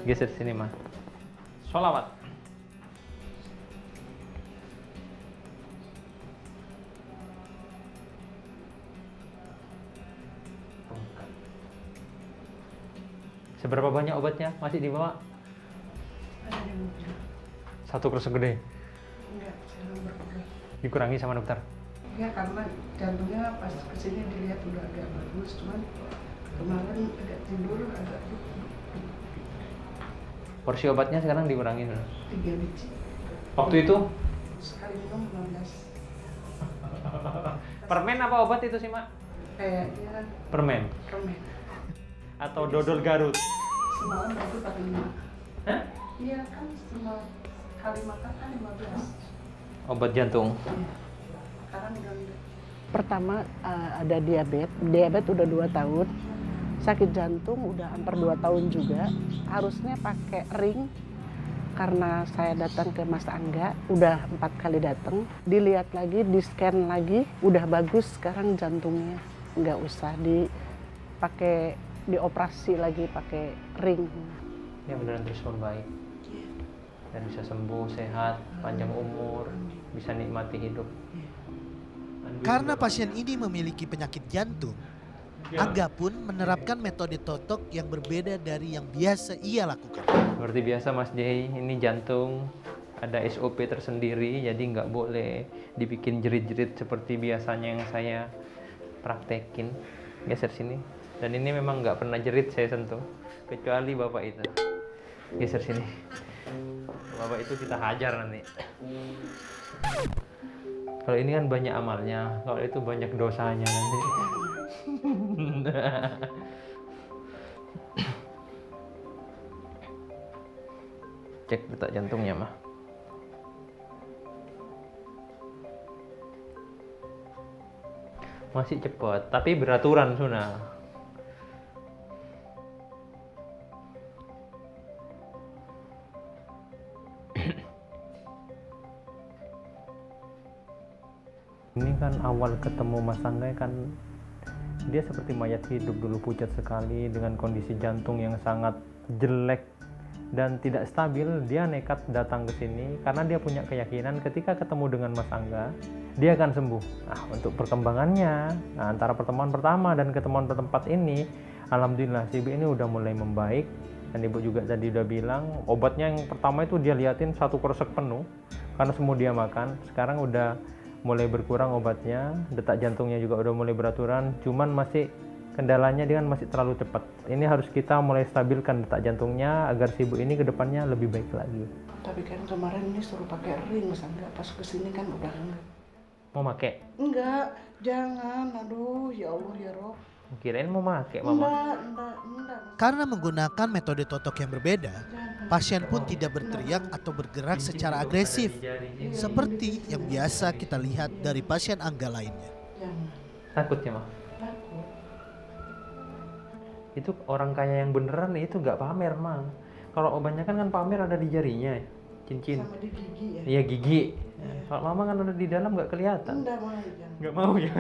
Geser sini mah. Sholawat. Seberapa banyak obatnya? Masih dibawa? Ada di mobil. Satu kresek gede. Enggak, sekarang berkurang. Dikurangi sama dokter. Ya karena jantungnya pas kesini dilihat udah agak bagus, cuman kemarin agak tidur, agak Porsi obatnya sekarang dikurangin. 3 biji. Waktu itu Sekali minum 15. permen apa obat itu sih, Mak? Kayaknya Permen permen. atau dodol Garut? Semalam aku pakai 5. Hah? Iya kan semua kali makan kan 15. Obat jantung. Iya. Sekarang udah enggak. Pertama ada diabetes udah 2 tahun, sakit jantung udah hampir 2 tahun juga, harusnya pakai ring. Karena saya datang ke Mas Angga, udah 4 kali datang, dilihat lagi, di scan lagi, udah bagus sekarang jantungnya, nggak usah dipakai, dioperasi lagi pakai ring. Ya beneran terus membaik dan bisa sembuh, sehat, panjang umur, bisa nikmati hidup. Karena pasien ini memiliki penyakit jantung, Angga pun menerapkan metode totok yang berbeda dari yang biasa ia lakukan. Seperti biasa Mas Jay, ini jantung ada SOP tersendiri, jadi nggak boleh dibikin jerit-jerit seperti biasanya yang saya praktekin. Geser sini. Dan ini memang nggak pernah jerit saya sentuh, kecuali bapak itu. Geser sini. Bapak itu kita hajar nanti. Kalau ini kan banyak amalnya, kalau itu banyak dosanya nanti. Cek detak jantungnya mah. Masih cepat, tapi beraturan Suna. Ini kan awal ketemu Mas Angga kan dia seperti mayat hidup dulu, pucat sekali dengan kondisi jantung yang sangat jelek dan tidak stabil. Dia nekat datang ke sini karena dia punya keyakinan ketika ketemu dengan Mas Angga dia akan sembuh. Nah, untuk perkembangannya, antara pertemuan pertama dan ketemuan keempat ini, alhamdulillah si Ibu ini udah mulai membaik. Dan Ibu juga tadi udah bilang obatnya yang pertama itu dia liatin 1 kresek penuh karena semua dia makan. Sekarang udah mulai berkurang obatnya, detak jantungnya juga udah mulai beraturan, cuman masih kendalanya dia kan masih terlalu cepat. Ini harus kita mulai stabilkan detak jantungnya agar si Ibu ini kedepannya lebih baik lagi. Tapi kan kemarin ini suruh pakai ring, Mas Angga, pas kesini kan udah enggak. Mau make? Enggak, jangan, aduh ya Allah ya Rob. Kirain mau make mama. Enggak. Karena menggunakan metode totok yang berbeda, pasien pun tidak berteriak atau bergerak secara agresif, seperti yang biasa kita lihat dari pasien Angga lainnya. Jangan. Takutnya mah. Takut. Itu orang kaya yang beneran itu nggak pamer mah. Kalau kebanyakan kan pamer ada di jarinya, cincin. Sama di gigi ya. Iya gigi. Kalau mama kan ada di dalam nggak kelihatan. Enggak mau jangan. Nggak mau ya.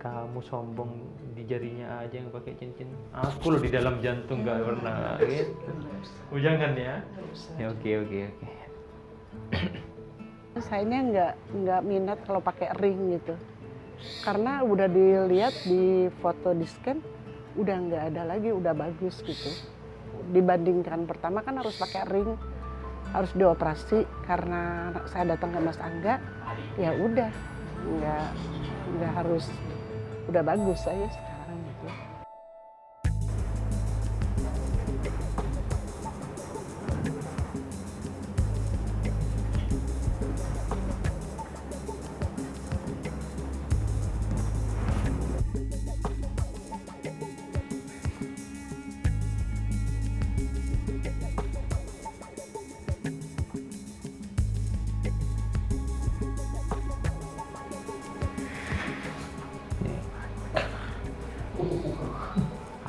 Kamu sombong di jarinya aja yang pakai cincin. Aku loh di dalam jantung nggak pernah. Gitu. Oh jangan ya. Enggak usah. Ya oke. Saya nggak minat kalau pakai ring gitu. Karena udah dilihat di foto di scan udah nggak ada lagi, udah bagus gitu. Dibandingkan pertama kan harus pakai ring, harus dioperasi. Karena saya datang ke Mas Angga, ya udah nggak harus, udah bagus saya sekarang gitu.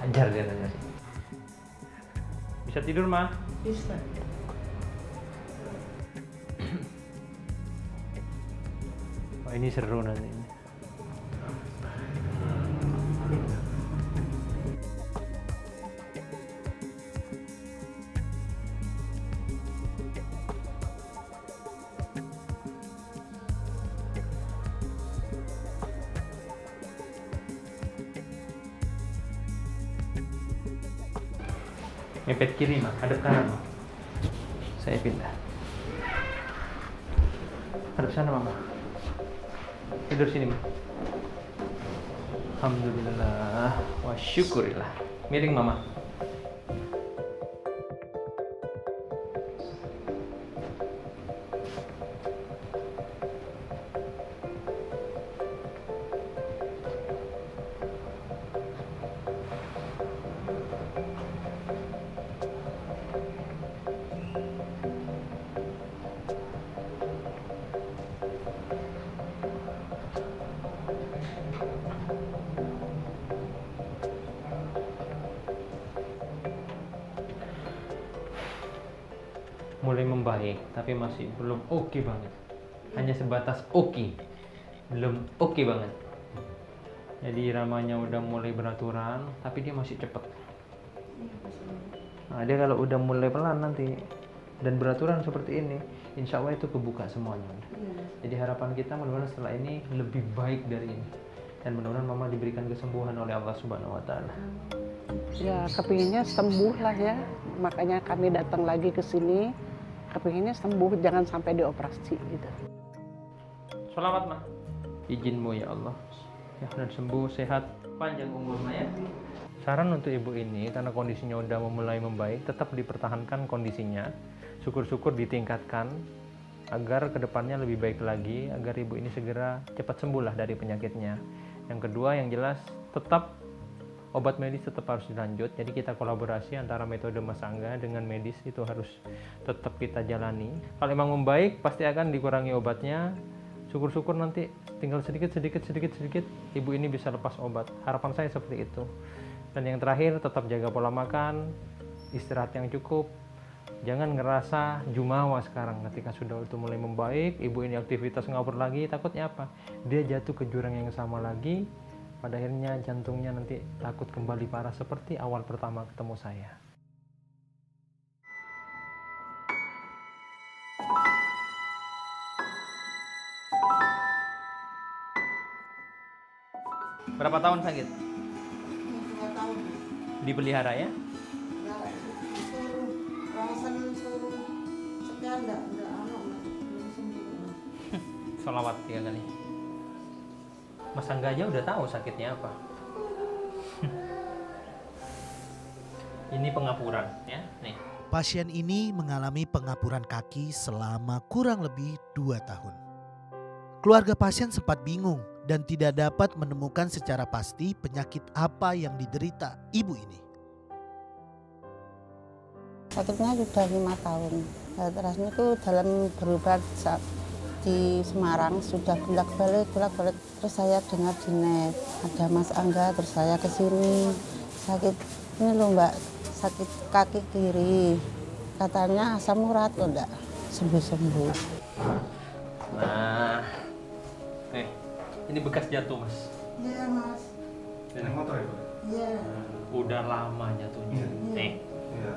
Ajar dia nanya. Bisa tidur mah? Bisa. Oh ini seru nanti. Mepet kiri mah, hadap kanan mah. Saya pindah. Hadap sana mama. Tidur sini mah. Alhamdulillah wa syukurillah. Miring mama. Mulai membaik, tapi masih belum oke banget. Hanya sebatas oke, belum oke banget. Jadi iramanya udah mulai beraturan, tapi dia masih cepet. Nah, dia kalau udah mulai pelan nanti dan beraturan seperti ini, insya Allah itu kebuka semuanya. Jadi harapan kita mudah-mudahan setelah ini lebih baik dari ini, dan mudah-mudahan mama diberikan kesembuhan oleh Allah Subhanahu Wa Taala. Ya kepinginnya sembuh lah ya, makanya kami datang lagi ke sini. Kepinginnya sembuh, jangan sampai dioperasi gitu. Selamat mah. Izinmu ya Allah. Ya, dan sembuh, sehat, panjang umurnya ya. Saran untuk ibu ini, karena kondisinya udah mulai membaik, tetap dipertahankan kondisinya. Syukur-syukur ditingkatkan agar kedepannya lebih baik lagi, agar ibu ini segera cepat sembuh lah dari penyakitnya. Yang kedua, yang jelas tetap obat medis tetap harus dilanjut. Jadi kita kolaborasi antara metode Mas Angga dengan medis itu harus tetap kita jalani. Kalau memang membaik, pasti akan dikurangi obatnya. Syukur-syukur nanti tinggal sedikit ibu ini bisa lepas obat. Harapan saya seperti itu. Dan yang terakhir, tetap jaga pola makan, istirahat yang cukup. Jangan ngerasa jumawa sekarang ketika sudah itu mulai membaik, ibu ini aktivitas ngawur lagi, takutnya apa? Dia jatuh ke jurang yang sama lagi. Pada akhirnya jantungnya nanti takut kembali parah seperti awal pertama ketemu saya. Berapa tahun sakit? 2 tahun. Dipelihara ya? Ya, suruh rawasan suruh sekian enggak belum sembuh. Sholawat 3 kali. Mas Angga aja udah tahu sakitnya apa. Ini pengapuran ya, nih. Pasien ini mengalami pengapuran kaki selama kurang lebih 2 tahun. Keluarga pasien sempat bingung dan tidak dapat menemukan secara pasti penyakit apa yang diderita ibu ini. Sakitnya sudah 5 tahun. Terus itu dalam berobat di Semarang sudah bolak-balik. Terus saya dengar di net ada Mas Angga, terus saya ke sini. Sakit ini loh Mbak, sakit kaki kiri. Katanya asam urat loh enggak sembuh-sembuh. Nah, nih, ini bekas jatuh mas. Iya Mas. Ini motor ya Pak? Iya. udah lama jatuhnya. Nih, Iya.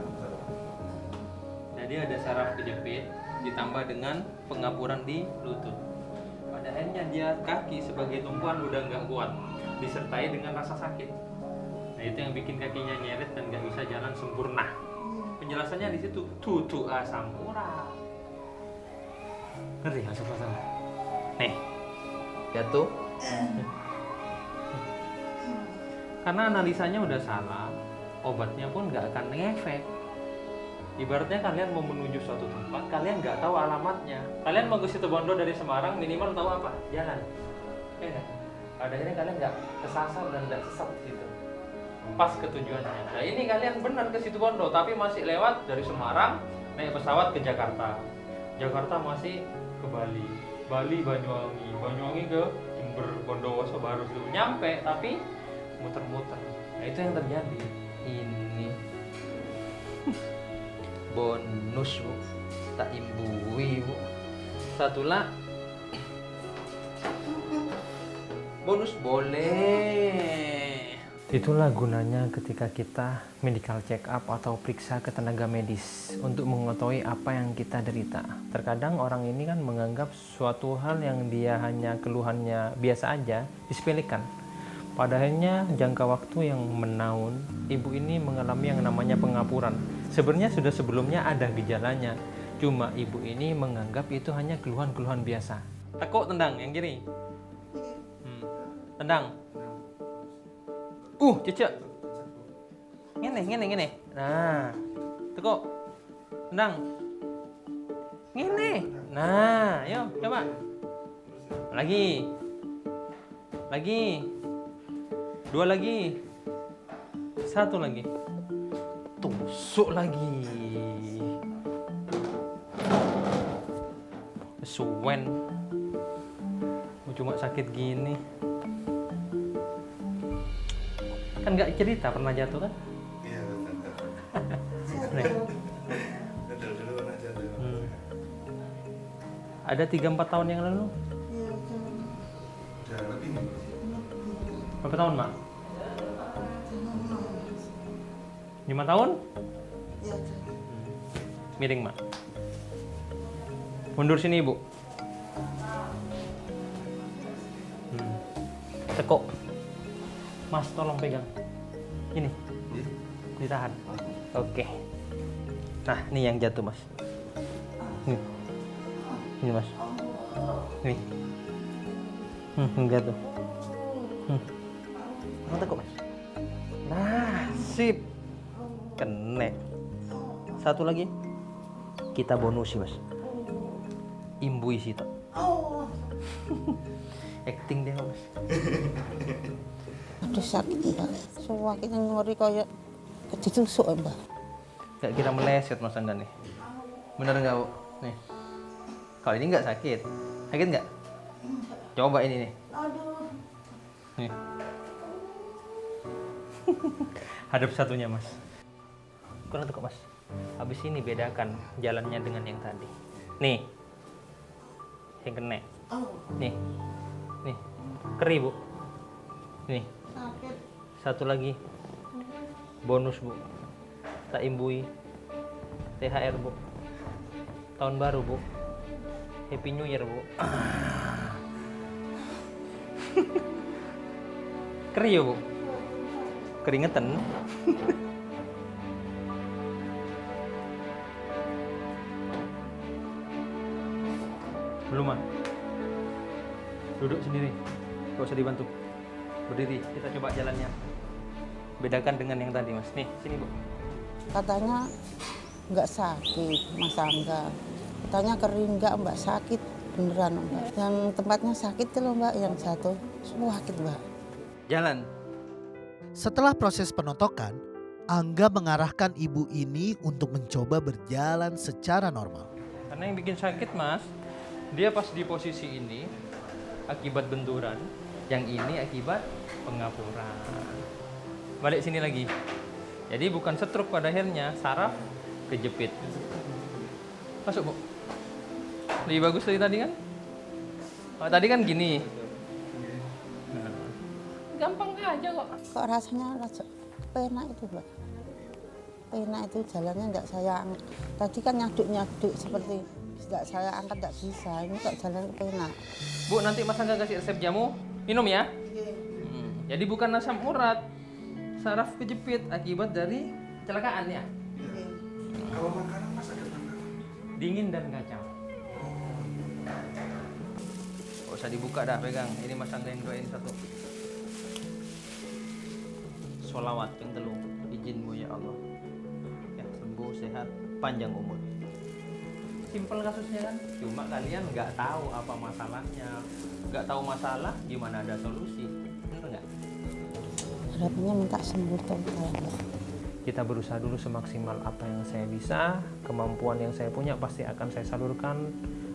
jadi ada saraf kejepit ditambah dengan pengapuran di lutut. Pada akhirnya dia kaki sebagai tumpuan udah nggak kuat, disertai dengan rasa sakit. Nah itu yang bikin kakinya nyeret dan nggak bisa jalan sempurna. Penjelasannya di situ, tutu asam urat. Ngerti asam urat? Nih, jatuh. Karena analisanya udah salah, obatnya pun nggak akan ngefek. Ibaratnya kalian mau menuju suatu tempat, kalian nggak tahu alamatnya. Kalian mau ke Situbondo dari Semarang, minimal tahu apa? Jalan. Ya nggak? Pada akhirnya kalian nggak kesasar dan nggak sesat di situ. Pas ke tujuannya. Nah ini kalian benar ke Situbondo, tapi masih lewat dari Semarang, naik pesawat ke Jakarta. Jakarta masih ke Bali. Bali Banyuwangi. Banyuwangi ke Jember, Bondowoso baru tuh nyampe, tapi muter-muter. Nah itu yang terjadi. Ini bonus bu, tak imbui bu. Satulah bonus boleh. Itulah gunanya ketika kita medical check up atau periksa ke tenaga medis untuk mengetahui apa yang kita derita. Terkadang orang ini kan menganggap suatu hal yang dia hanya keluhannya biasa aja disepelekan. Padahal jangka waktu yang menahun, ibu ini mengalami yang namanya pengapuran. Sebenarnya sudah sebelumnya ada gejalanya, cuma ibu ini menganggap itu hanya keluhan-keluhan biasa. Tekuk tendang yang kiri. Tendang. Cecek. Ngene. Nah, tekuk. Tendang. Ngene. Nah, yuk coba. Lagi. 2 lagi. 1 lagi. Tusuk lagi. Suwen. Cuma sakit gini. Kan nggak cerita pernah jatuh kan? Iya, Nih. betul dulu pernah jatuh. Ada 3-4 tahun yang lalu. Udah lebih nih. Berapa tahun, Mak? 5 tahun? Miring, Mak. Mundur sini, Ibu. Tekuk. Mas, tolong pegang. Ini. Ditahan. Oke. Nah, ini yang jatuh, Mas. Nih. Ini, Mas. Nih. Jatuh. Mau tekuk, Mas. Nah, sip. Kene. 1 lagi. Kita bonusi, Mas. Imbui situ. Acting deh, Mas. Aduh sakit mbak, sakitnya nyori kayak ditusuk mbak. Gak kira meleset Mas Angga nih. Bener nggak, Bu? Nih. Kalau ini nggak sakit. Sakit nggak? Coba ini nih. Nih. Hadap satunya, Mas. Kurang tuh kok, Mas. Habis ini bedakan jalannya dengan yang tadi. Nih. Yang kena. Nih. Nih. Keri, Bu. Nih. 1 lagi. Bonus, Bu. Tak imbui. THR, Bu. Tahun baru, Bu. Happy New Year, Bu. Keri ya, Bu? Keringetan. Belum, Ma. Duduk sendiri. Gak usah dibantu. Berdiri, kita coba jalannya. Bedakan dengan yang tadi, Mas. Nih, sini, Bu. Katanya nggak sakit, Mas Angga. Katanya kering nggak mbak, sakit beneran mbak. Yang tempatnya sakit tuh loh mbak, yang jatuh semua sakit mbak. Jalan. Setelah proses penontokan, Angga mengarahkan ibu ini untuk mencoba berjalan secara normal. Karena yang bikin sakit, Mas, dia pas di posisi ini akibat benturan, yang ini akibat pengapuran. Balik sini lagi. Jadi bukan stroke pada akhirnya, saraf kejepit. Masuk, Bu. Lebih bagus dari tadi kan? Oh, tadi kan gini. Nah. Gampang aja kok. Kok rasanya penak itu mbak. Penak itu jalannya nggak saya angkat. Tadi kan nyaduk seperti nggak saya angkat nggak bisa. Ini kok jalan penak. Bu, nanti Mas Angga kasih resep jamu, minum ya. Jadi bukan asam urat, saraf kejepit akibat dari kecelakaan ya. Kalau makanan Mas ada makanan? Dingin dan kacang. Gak usah dibuka dah, pegang. Ini Mas Angga yang doain satu. Sholawat yang telu. Izinmu ya Allah. Ya, sembuh, sehat, panjang umur. Simpel kasusnya kan. Cuma kalian nggak tahu apa masalahnya. Nggak tahu masalah, gimana ada solusi. Bener nggak? Harapannya minta sembuh total mbak. Kita berusaha dulu semaksimal apa yang saya bisa, kemampuan yang saya punya pasti akan saya salurkan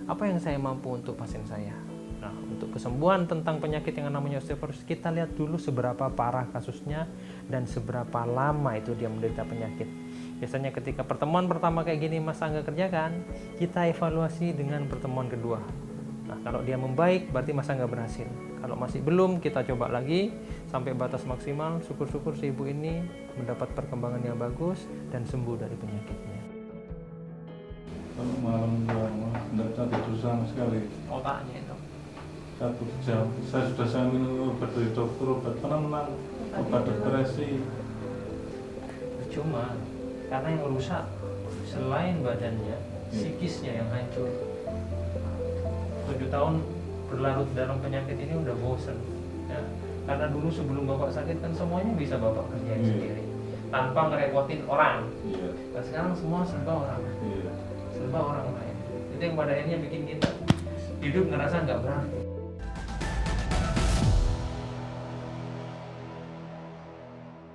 apa yang saya mampu untuk pasien saya. Nah, untuk kesembuhan tentang penyakit yang namanya osteoporosis, kita lihat dulu seberapa parah kasusnya dan seberapa lama itu dia menderita penyakit. Biasanya ketika pertemuan pertama kayak gini Mas Angga kerjakan, kita evaluasi dengan pertemuan kedua. Nah, kalau dia membaik berarti Mas Angga berhasil. Kalau masih belum, kita coba lagi sampai batas maksimal. Syukur-syukur si ibu ini mendapat perkembangan yang bagus dan sembuh dari penyakitnya. Kalau malam tidak tidur sama sekali. Otaknya itu. 1 jam. Saya minum obat dari dokter, obat penenang, obat depresi. Cuma Karena yang rusak selain badannya, psikisnya yang hancur. 7 tahun berlarut dalam penyakit ini udah bosen ya. Karena dulu sebelum bapak sakit kan semuanya bisa bapak kerjain sendiri tanpa ngerepotin orang. Nah, sekarang semua serba orang, serba orang lain. Itu yang pada akhirnya bikin kita hidup ngerasa nggak berarti.